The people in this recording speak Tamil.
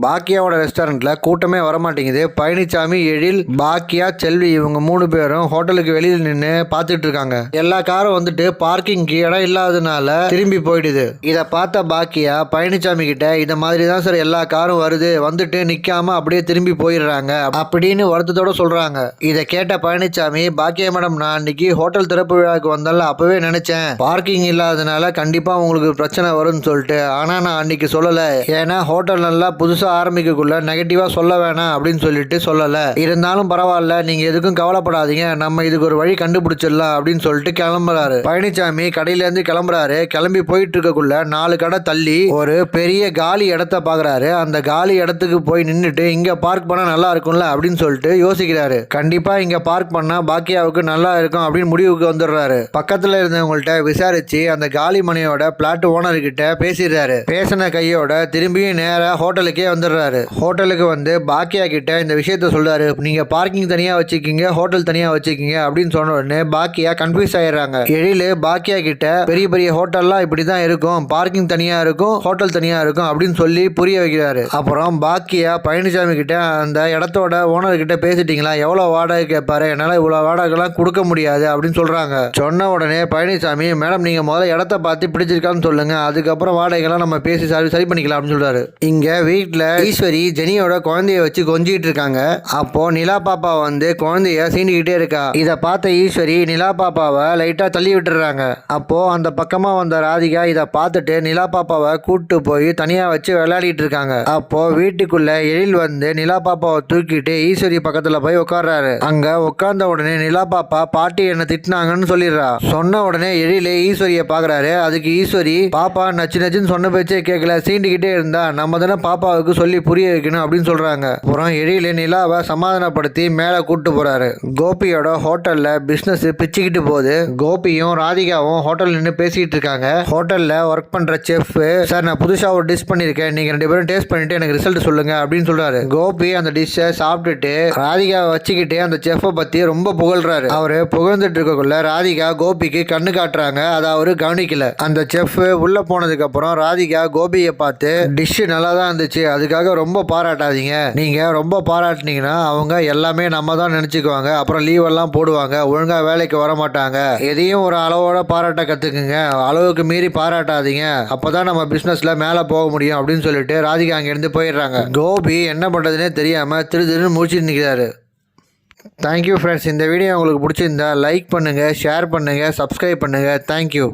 பாக்கியாவோட ரெஸ்டாரண்ட்ல கூட்டமே வரமாட்டேங்குது. பழனிசாமி, எழில், பாக்கியா, செல்வி இவங்க 3 பேரும் ஹோட்டலுக்கு வெளியில் நின்று பார்த்துட்டு இருக்காங்க. எல்லா காரும் வந்துட்டு பார்க்கிங்க்கு இடம் இல்லாததுனால திரும்பி போயிடுது. இதை பார்த்த பாக்கியா பழனிசாமி கிட்ட இத மாதிரி தான் சார் எல்லா காரும் வருது, வந்துட்டு நிக்காம அப்படியே திரும்பி போயிடுறாங்க அப்படின்னு வருத்தத்தோட சொல்றாங்க. இதை கேட்ட பழனிசாமி, பாக்கியா மேடம், நான் அன்னைக்கு ஹோட்டல் திறப்பு விழாவுக்கு வந்தால அப்பவே நினைச்சேன் பார்க்கிங் இல்லாததுனால கண்டிப்பா உங்களுக்கு பிரச்சனை வரும்னு சொல்லிட்டு. ஆனா நான் அன்னைக்கு சொல்லல, ஏன்னா ஹோட்டல் நல்லா புதுசா ஆரம்பிக்கக்குள்ள நெகட்டிவா சொல்ல வேணாம் அப்படின்னு சொல்லிட்டு சொல்லல. இருந்தாலும் பரவாயில்ல, நீங்க எதுக்கும் கவலைப்படாதீங்க, நம்ம இதுக்கு ஒரு வழி கண்டுபிடிச்சிடலாம் அப்படின்னு சொல்லிட்டு கிளம்புறாரு. பழனிசாமி கடையில இருந்து கிளம்புறாரு. கிளம்பி போயிட்டு இருக்கக்குள்ள 4 கடை தள்ளி ஒரு பெரிய காலி இடத்த பாக்குறாரு. அந்த காலி இடத்துக்கு போய் நின்றுட்டு இங்க பார்க் பண்ணா நல்லா இருக்கும்ல அப்படின்னு சொல்லிட்டு யோசிக்கிறாரு. கண்டிப்பா இங்க பார்க் பண்ணா பாக்கியாவுக்கு நல்லா இருக்கும் அப்படின்னு முடிவுக்கு வந்துடுறாரு. பக்கத்துல இருந்தவங்கள்ட்ட விசாரிச்சு அந்த காலி மனையோட பிளாட் ஓனர் கிட்ட பேசிடுறாரு. பேசின கையோட திரும்பியும் நேரா ஹோட்டலுக்கே வந்துடுறாரு. ஹோட்டலுக்கு வந்து பாக்கியா கிட்ட இந்த விஷயத்த சொல்றாரு. நீங்க பார்க்கிங் தனியா வச்சுக்கீங்க, ஹோட்டல் தனியா வச்சுக்கீங்க அப்படின்னு சொன்ன உடனே பாக்கியா கன்ஃபியூஸ் ஆயிடுறாங்க. எழில் பாக்கியா கிட்ட பெரிய பெரிய ஹோட்டல்லாம் இப்படிதான் இருக்கும், பார்க்கிங் தனியா இருக்கும், ஹோட்டல் தனியா இருக்கும் அப்படின்னு சொல்லி புரிய வைக்கிறாரு. அப்புறம் பாக்கியா பழனிசாமி கிட்ட அந்த இடத்தோட ஓனர் கிட்ட பேசிட்டீங்களா, எவ்வளவு வாடகை கேட்பாரு, என்னால இவ்வளவு வாடகைலாம் கொடுக்க முடியாது அப்படின்னு சொல்றாங்க. சொன்ன உடனே பழனிசாமி, மேடம் நீங்க முதல்ல இடத்த பார்த்து பிடிச்சிருக்கான்னு சொல்லுங்க, அதுக்கப்புறம் வாடகைலாம் நம்ம பேசி சரி பண்ணிக்கலாம் அப்படின்னு சொல்றாரு. இங்க வீட்டுல ஈஸ்வரி ஜெனியோட குழந்தைய வச்சு கொஞ்சிட்டு இருக்காங்க. அப்போ நிலா பாப்பா வந்து குழந்தைய சீண்டிக்கிட்டே இருக்கா. இதை பார்த்த ஈஸ்வரி நிலா பாப்பாவை லைட்டா தள்ளி விட்டுறாங்க. அப்போ அந்த பக்கமா வந்த ராதிகா இதை பார்த்துட்டு நிலா பாப்பாவை கூட்டு போய் தனியா வச்சு விளையாடிட்டு இருக்காங்க. அப்போ வீட்டுக்குள்ள எழில் வந்து நிலா பாப்பாவை தூக்கிட்டு ஈஸ்வரி பக்கத்துல போய் உட்கார்றாரு. அங்க உட்கார்ந்த உடனே நிலா பாப்பா பாட்டி என்ன திட்டினாங்கன்னு சொல்லிடுறா. சொன்ன உடனே எழிலே ஈஸ்வரியை பாக்குறாரு. அதுக்கு ஈஸ்வரி, பாப்பா நச்சுன்னு சொன்ன பேச்சே கேட்கல, சீண்டிக்கிட்டே இருந்தா நம்ம தானே பாப்பாவுக்கு சொல்லி புரிய வைக்கணும் அப்படின்னு சொல்றாங்க. அப்புறம் எழில நிலாவை சமாதானப்படுத்தி மேல கூட்டு போறாரு. கோபியோட ஹோட்டல்ல பிசினஸ் பிச்சுக்கிட்டு போகுது. கோபியும் ராதிகாவும் ஹோட்டல் நின்று பேசிட்டு இருக்காங்க. ஹோட்டல்ல ஒர்க் பண்ற செஃப், சார் நான் புதுசா ஒரு டிஷ் பண்ணிருக்கேன், நீங்க 2 பேரும் டேஸ்ட் பண்ணிட்டு எனக்கு ரிசல்ட் சொல்லுங்க அப்படின்னு சொல்றாரு. கோபி அந்த டிஷ்ஷை சாப்பிட்டுட்டு ராதிகாவை வச்சுக்கிட்டு அந்த செஃப்பை பத்தி ரொம்ப புகழ்றாரு. அவரு புகழ்ந்துட்டு இருக்கக்குள்ள ராதிகா கோபிக்கு கண்ணு காட்டுறாங்க. அதை அவரு கவனிக்கல. அந்த செஃப் உள்ள போனதுக்கு அப்புறம் ராதிகா கோபியை பார்த்து, டிஷ் நல்லா தான் இருந்துச்சு, அதுக்காக ரொம்ப பாராட்டாதீங்க, நீங்க ரொம்ப பாராட்டினீங்கன்னா அவங்க எல்லாமே நம்ம தான் நினைச்சுக்குவாங்க, அப்புறம் லீவ் எல்லாம் போடுவாங்க, ஒழுங்கா வேலைக்கு வர மாட்டாங்க, எதையும் ஒரு அளவோட பாராட்ட கத்துக்குங்க, அளவுக்கு மீறி பாராட்டாதீங்க, அப்பதான் நம்ம பிசினஸ்ல மேல போக முடியும் அப்படின்னு சொல்லிட்டு ராதிகா அங்க இருந்து போயிடுறாங்க. கோபி என்ன பண்றதுன்னே தெரியாம திரு முடிச்சுட்டு நிற்கிறாரு. Thank you friends. இந்த வீடியோ உங்களுக்கு பிடிச்சிருந்தா லைக் பண்ணுங்க, ஷேர் பண்ணுங்க, சப்ஸ்கிரைப் பண்ணுங்க. தேங்க்யூ.